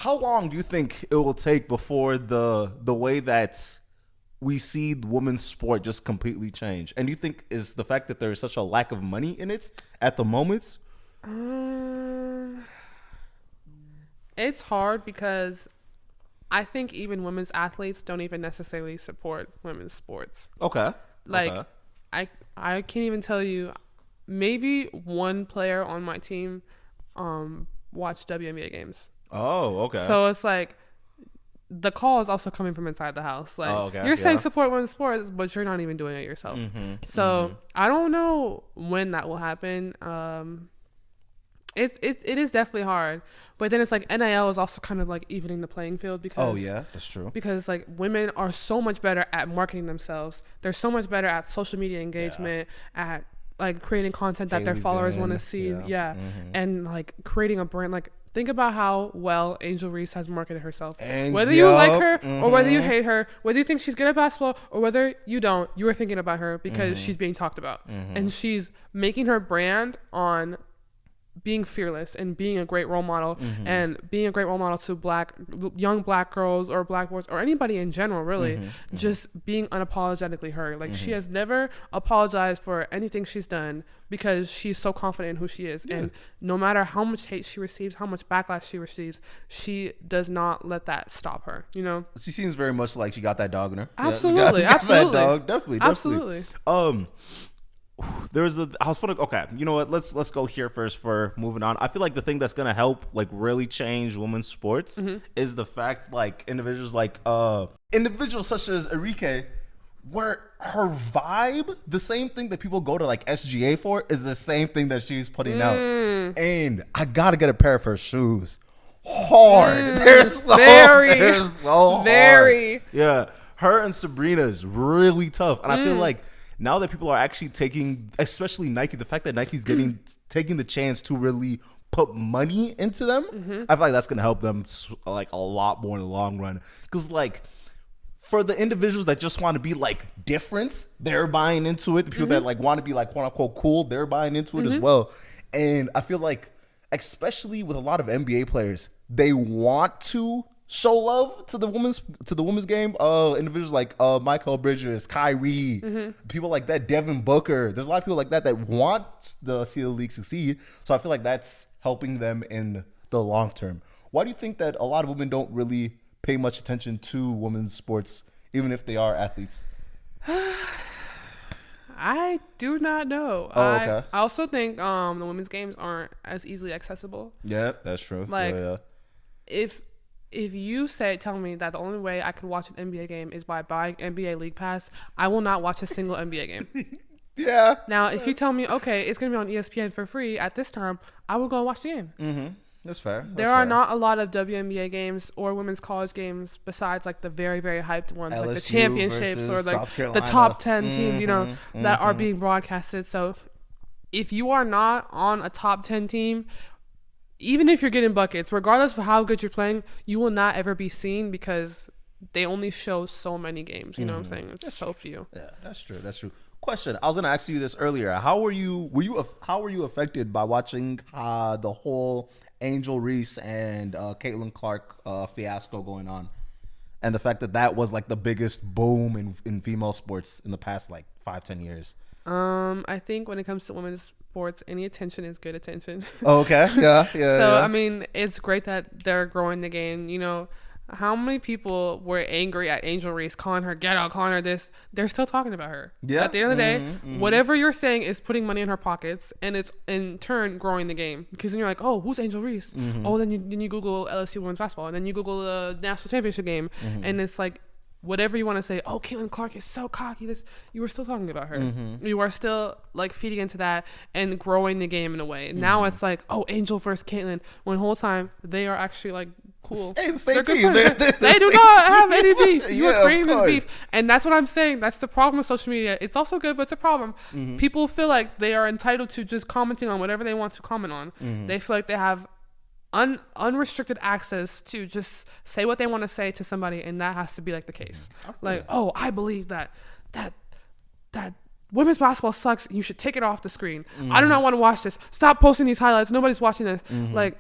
How long do you think it will take before the way that we see women's sport just completely change? And do you think is the fact that there is such a lack of money in it at the moment? It's hard because I think even women's athletes don't even necessarily support women's sports. Okay. Like, okay. I can't even tell you. Maybe one player on my team watched WNBA games. Oh, okay. So it's like the call is also coming from inside the house. Like, you're saying support women's sports, but you're not even doing it yourself. So I don't know when that will happen. It is definitely hard, but then it's like NIL is also kind of like evening the playing field because that's true. Because like women are so much better at marketing themselves. They're so much better at social media engagement, at like creating content that their followers want to see. And like creating a brand. Like, think about how well Angel Reese has marketed herself. And whether you like her or whether you hate her, whether you think she's good at basketball or whether you don't, you are thinking about her because she's being talked about. And she's making her brand on being fearless and being a great role model and being a great role model to young black girls or black boys or anybody in general, really. Just being unapologetically her. Like, she has never apologized for anything she's done because she's so confident in who she is. And no matter how much hate she receives, how much backlash she receives, she does not let that stop her, you know? She seems very much like she got that dog in her. Absolutely. Got that dog. Definitely. Absolutely. Okay, you know what? Let's go here first for moving on. I feel like the thing that's gonna help like really change women's sports is the fact like individuals such as Enrique, where her vibe, the same thing that people go to like SGA for, is the same thing that she's putting out. And I gotta get a pair of her shoes. Hard. They're so hard. Yeah, her and Sabrina is really tough, and I feel like now that people are actually taking, especially Nike, the fact that Nike's taking the chance to really put money into them, I feel like that's gonna help them like a lot more in the long run. Because like for the individuals that just want to be like different, they're buying into it. The people that like want to be like quote unquote cool, they're buying into it as well. And I feel like, especially with a lot of NBA players, they want to show love to the women's game. Individuals like Michael Bridges, Kyrie, people like that, Devin Booker. There's a lot of people like that want to see the league succeed. So I feel like that's helping them in the long term. Why do you think that a lot of women don't really pay much attention to women's sports, even if they are athletes? I do not know. I also think the women's games aren't as easily accessible. Yeah, that's true. Like, if you tell me that the only way I could watch an NBA game is by buying NBA League Pass, I will not watch a single NBA game. Now, if you tell me, okay, it's going to be on ESPN for free at this time, I will go and watch the game. That's fair. There are not a lot of WNBA games or women's college games besides like the very, very hyped ones, like the championships or like the top 10 teams, you know, that are being broadcasted. So if you are not on a top 10 team, even if you're getting buckets, regardless of how good you're playing, you will not ever be seen because they only show so many games. You know what I'm saying? It's so few. Yeah, that's true. Question: I was gonna ask you this earlier. How were you affected by watching the whole Angel Reese and Caitlin Clark fiasco going on, and the fact that was like the biggest boom in female sports in the past like 5-10 years? I think when it comes to women's sports, any attention is good attention. Okay. Yeah. So I mean, it's great that they're growing the game. You know, how many people were angry at Angel Reese, calling her ghetto, calling her this? They're still talking about her. Yeah. At the end of the day, whatever you're saying is putting money in her pockets, and it's in turn growing the game. Because then you're like, oh, who's Angel Reese? Oh, then you Google LSU women's basketball, and then you Google the national championship game, and it's like, whatever you want to say, oh, Caitlin Clark is so cocky, you were still talking about her. You are still like feeding into that and growing the game in a way. Now it's like, oh, Angel versus Caitlin, when the whole time they are actually like cool. Hey, the same team. They do not have any beef. You are creating this beef. And that's what I'm saying. That's the problem with social media. It's also good, but it's a problem. People feel like they are entitled to just commenting on whatever they want to comment on. They feel like they have unrestricted access to just say what they want to say to somebody, and that has to be like the case. Like, oh, I believe that women's basketball sucks. You should take it off the screen. I do not want to watch this. Stop posting these highlights. Nobody's watching this. Like,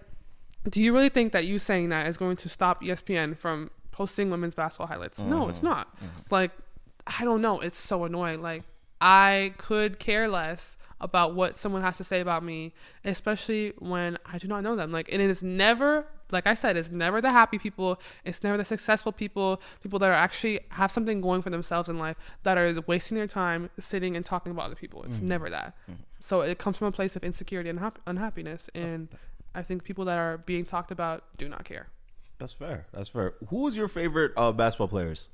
Do you really think that you saying that is going to stop ESPN from posting women's basketball highlights? No, it's not. Like, I don't know. It's so annoying. Like, I could care less about what someone has to say about me, especially when I do not know them. Like, and it is never, like I said, it's never the happy people. It's never the successful people that are actually have something going for themselves in life, that are wasting their time sitting and talking about other people. It's never that. So it comes from a place of insecurity and unhappiness. And I think people that are being talked about do not care. That's fair. Who is your favorite basketball players?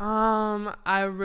I